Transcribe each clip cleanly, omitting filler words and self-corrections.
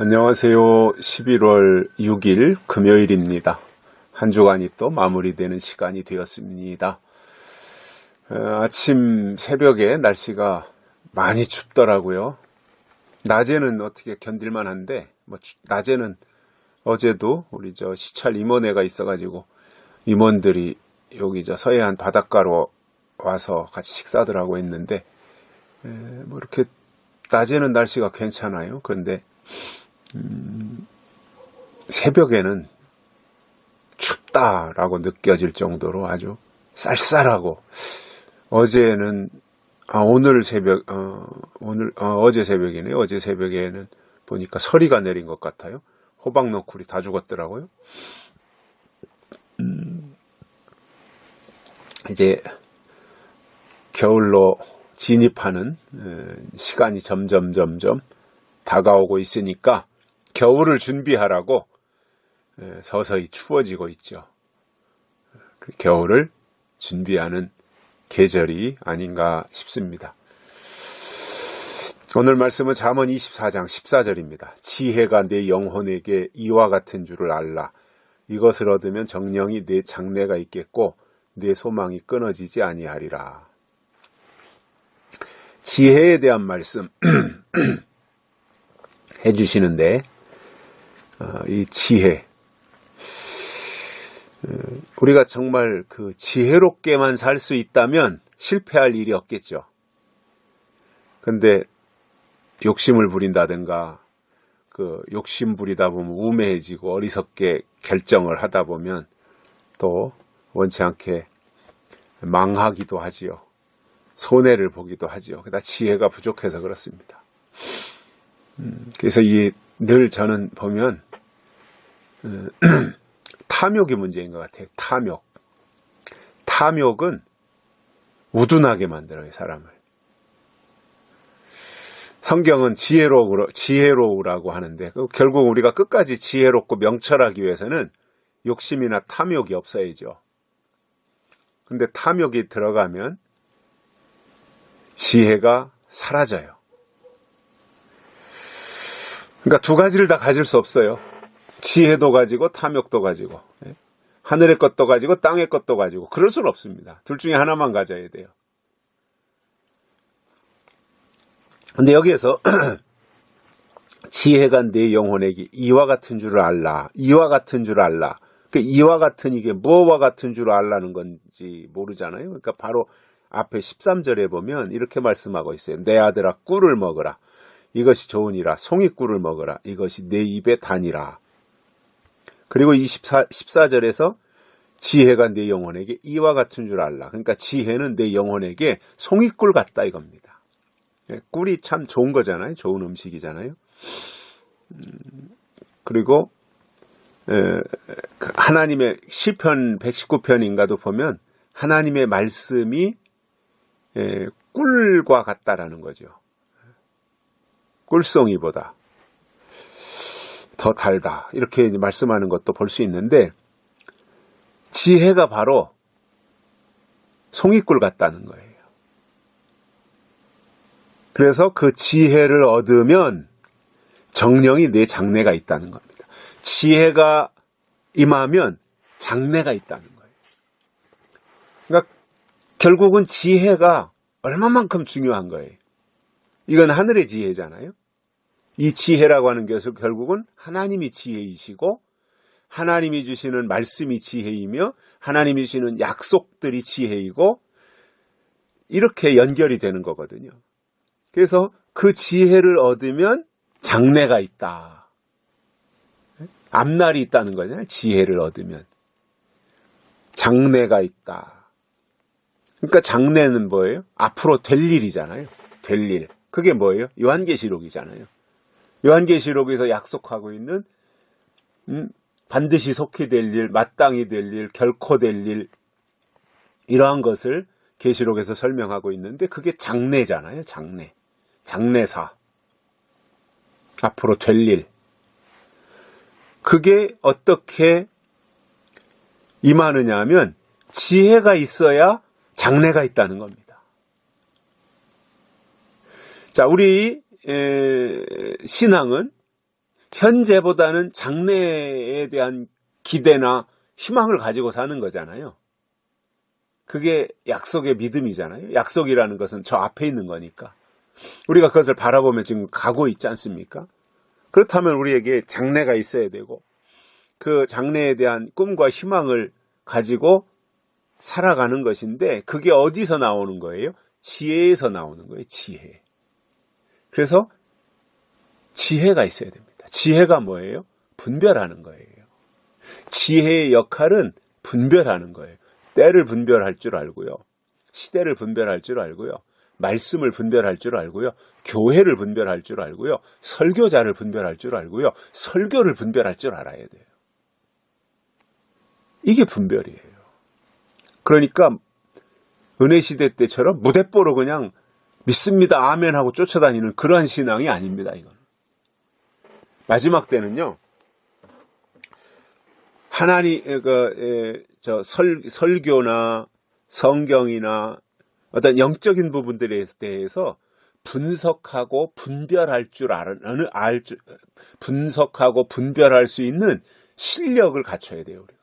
안녕하세요. 11월 6일 금요일입니다. 한 주간이 또 마무리되는 시간이 되었습니다. 아침 새벽에 날씨가 많이 춥더라고요. 낮에는 어떻게 견딜만 한데, 낮에는 어제도 우리 시찰 임원회가 있어가지고 임원들이 여기 서해안 바닷가로 와서 같이 식사들 하고 했는데, 이렇게 낮에는 날씨가 괜찮아요. 그런데 새벽에는 춥다라고 느껴질 정도로 아주 쌀쌀하고, 어제는 어제 새벽이네요. 어제 새벽에는 보니까 서리가 내린 것 같아요. 호박너쿨이 다 죽었더라고요. 이제 겨울로 진입하는 시간이 점점 다가오고 있으니까 겨울을 준비하라고 서서히 추워지고 있죠. 겨울을 준비하는 계절이 아닌가 싶습니다. 오늘 말씀은 잠언 24장 14절입니다. 지혜가 내 영혼에게 이와 같은 줄을 알라. 이것을 얻으면 정령이 내 장래가 있겠고 내 소망이 끊어지지 아니하리라. 지혜에 대한 말씀 해주시는데, 이 지혜, 우리가 정말 그 지혜롭게만 살 수 있다면 실패할 일이 없겠죠. 근데 욕심을 부린다든가, 욕심 부리다 보면 우매해지고 어리석게 결정을 하다 보면 또 원치 않게 망하기도 하지요. 손해를 보기도 하지요. 그러다 지혜가 부족해서 그렇습니다. 그래서 늘 저는 보면 탐욕이 문제인 것 같아요. 탐욕은 우둔하게 만들어요, 사람을. 성경은 지혜로우라고 하는데, 결국 우리가 끝까지 지혜롭고 명철하기 위해서는 욕심이나 탐욕이 없어야죠. 근데 탐욕이 들어가면 지혜가 사라져요. 그러니까 두 가지를 다 가질 수 없어요. 지혜도 가지고 탐욕도 가지고, 하늘의 것도 가지고 땅의 것도 가지고, 그럴 수는 없습니다. 둘 중에 하나만 가져야 돼요. 근데 여기에서 지혜가 내 영혼에게 이와 같은 줄을 알라. 이와 같은 줄을 알라. 이와 같은 이게 뭐와 같은 줄을 알라는 건지 모르잖아요. 그러니까 바로 앞에 13절에 보면 이렇게 말씀하고 있어요. 내 아들아 꿀을 먹으라. 이것이 좋으니라. 송이꿀을 먹으라. 이것이 내 입에 다니라. 그리고 14절에서 지혜가 내 영혼에게 이와 같은 줄 알라. 그러니까 지혜는 내 영혼에게 송이꿀 같다 이겁니다. 꿀이 참 좋은 거잖아요. 좋은 음식이잖아요. 그리고 하나님의 시편 119편인가도 보면 하나님의 말씀이 꿀과 같다라는 거죠. 꿀송이보다 더 달다. 이렇게 말씀하는 것도 볼 수 있는데, 지혜가 바로 송이꿀 같다는 거예요. 그래서 그 지혜를 얻으면 정령이 내 장래가 있다는 겁니다. 지혜가 임하면 장래가 있다는 거예요. 그러니까 결국은 지혜가 얼마만큼 중요한 거예요. 이건 하늘의 지혜잖아요. 이 지혜라고 하는 것은 결국은 하나님이 지혜이시고, 하나님이 주시는 말씀이 지혜이며, 하나님이 주시는 약속들이 지혜이고, 이렇게 연결이 되는 거거든요. 그래서 그 지혜를 얻으면 장래가 있다. 앞날이 있다는 거잖아요. 지혜를 얻으면. 장래가 있다. 그러니까 장래는 뭐예요? 앞으로 될 일이잖아요. 될 일. 그게 뭐예요? 요한계시록이잖아요. 요한계시록에서 약속하고 있는 반드시 속히 될 일, 마땅히 될 일, 결코 될 일, 이러한 것을 계시록에서 설명하고 있는데 그게 장래잖아요. 장래사. 앞으로 될 일. 그게 어떻게 임하느냐 하면 지혜가 있어야 장래가 있다는 겁니다. 자, 우리 신앙은 현재보다는 장래에 대한 기대나 희망을 가지고 사는 거잖아요. 그게 약속의 믿음이잖아요. 약속이라는 것은 저 앞에 있는 거니까. 우리가 그것을 바라보며 지금 가고 있지 않습니까? 그렇다면 우리에게 장래가 있어야 되고 그 장래에 대한 꿈과 희망을 가지고 살아가는 것인데 그게 어디서 나오는 거예요? 지혜에서 나오는 거예요. 지혜. 그래서 지혜가 있어야 됩니다. 지혜가 뭐예요? 분별하는 거예요. 지혜의 역할은 분별하는 거예요. 때를 분별할 줄 알고요. 시대를 분별할 줄 알고요. 말씀을 분별할 줄 알고요. 교회를 분별할 줄 알고요. 설교자를 분별할 줄 알고요. 설교를 분별할 줄 알아야 돼요. 이게 분별이에요. 그러니까 은혜시대 때처럼 무대뽀로 그냥 믿습니다. 아멘 하고 쫓아다니는 그러한 신앙이 아닙니다. 이건. 마지막 때는요. 하나님 설교나 성경이나 어떤 영적인 부분들에 대해서 분석하고 분별할 분석하고 분별할 수 있는 실력을 갖춰야 돼요, 우리가.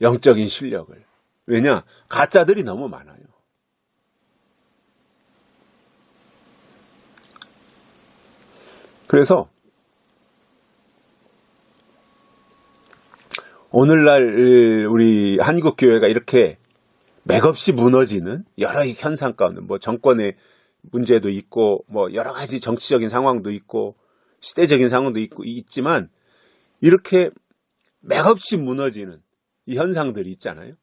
영적인 실력을. 왜냐? 가짜들이 너무 많아요. 그래서 오늘날 우리 한국교회가 이렇게 맥없이 무너지는 여러 현상 가운데 뭐 정권의 문제도 있고 뭐 여러 가지 정치적인 상황도 있고 시대적인 상황도 있지만 이렇게 맥없이 무너지는 이 현상들이 있잖아요.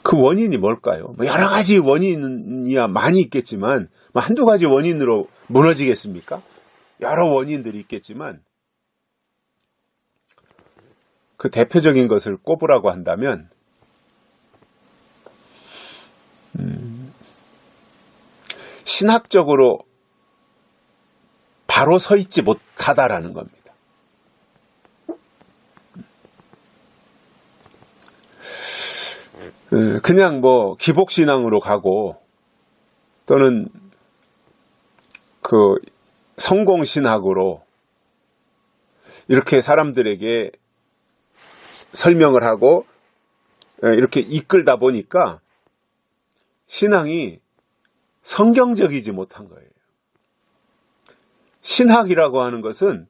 그 원인이 뭘까요? 뭐 여러 가지 원인이야 많이 있겠지만 뭐 한두 가지 원인으로 무너지겠습니까? 여러 원인들이 있겠지만 그 대표적인 것을 꼽으라고 한다면 신학적으로 바로 서 있지 못하다라는 겁니다. 그냥 뭐 기복신앙으로 가고 또는 그 성공신학으로 이렇게 사람들에게 설명을 하고 이렇게 이끌다 보니까 신앙이 성경적이지 못한 거예요. 신학이라고 하는 것은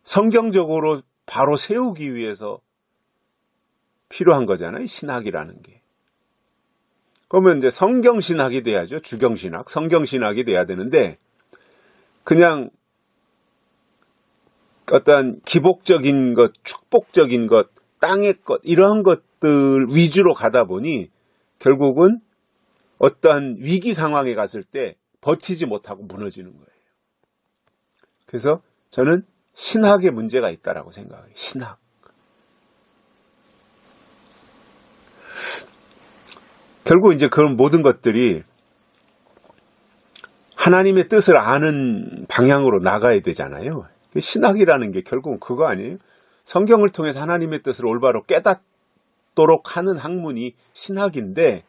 성경적으로 바로 세우기 위해서 필요한 거잖아요. 신학이라는 게. 그러면 이제 성경신학이 돼야죠. 주경신학, 성경신학이 돼야 되는데 그냥 어떤 기복적인 것, 축복적인 것, 땅의 것 이런 것들 위주로 가다 보니 결국은 어떠한 위기 상황에 갔을 때 버티지 못하고 무너지는 거예요. 그래서 저는 신학에 문제가 있다라고 생각해요. 신학. 결국 이제 그런 모든 것들이 하나님의 뜻을 아는 방향으로 나가야 되잖아요. 신학이라는 게 결국은 그거 아니에요? 성경을 통해서 하나님의 뜻을 올바로 깨닫도록 하는 학문이 신학인데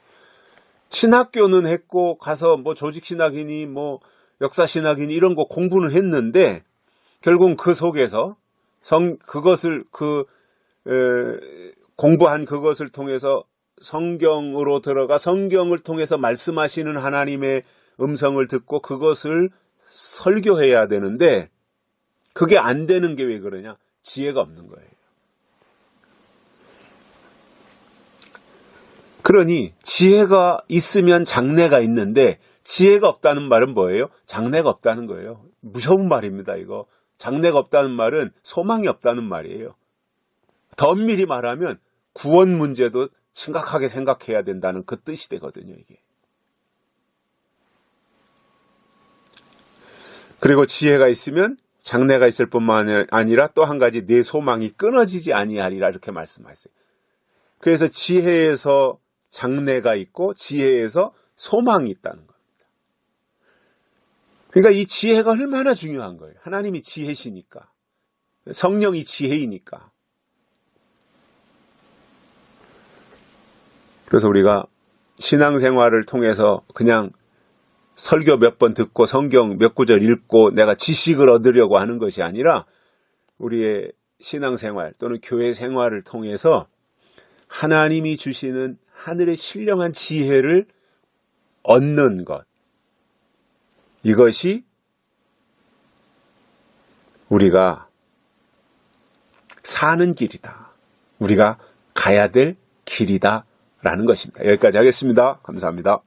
신학교는 했고 가서 뭐 조직신학이니 뭐 역사신학이니 이런 거 공부는 했는데 결국은 그 속에서 공부한 그것을 통해서 성경으로 들어가 성경을 통해서 말씀하시는 하나님의 음성을 듣고 그것을 설교해야 되는데 그게 안 되는 게 왜 그러냐? 지혜가 없는 거예요. 그러니 지혜가 있으면 장래가 있는데 지혜가 없다는 말은 뭐예요? 장래가 없다는 거예요. 무서운 말입니다. 이거. 장래가 없다는 말은 소망이 없다는 말이에요. 더 엄밀히 말하면 구원 문제도 심각하게 생각해야 된다는 그 뜻이 되거든요. 이게. 그리고 지혜가 있으면 장래가 있을 뿐만 아니라 또 한 가지 내 소망이 끊어지지 아니하리라 이렇게 말씀하세요. 그래서 지혜에서 장래가 있고 지혜에서 소망이 있다는 겁니다. 그러니까 이 지혜가 얼마나 중요한 거예요. 하나님이 지혜시니까. 성령이 지혜이니까. 그래서 우리가 신앙생활을 통해서 그냥 설교 몇 번 듣고 성경 몇 구절 읽고 내가 지식을 얻으려고 하는 것이 아니라 우리의 신앙생활 또는 교회 생활을 통해서 하나님이 주시는 하늘의 신령한 지혜를 얻는 것. 이것이 우리가 사는 길이다. 우리가 가야 될 길이다. 라는 것입니다. 여기까지 하겠습니다. 감사합니다.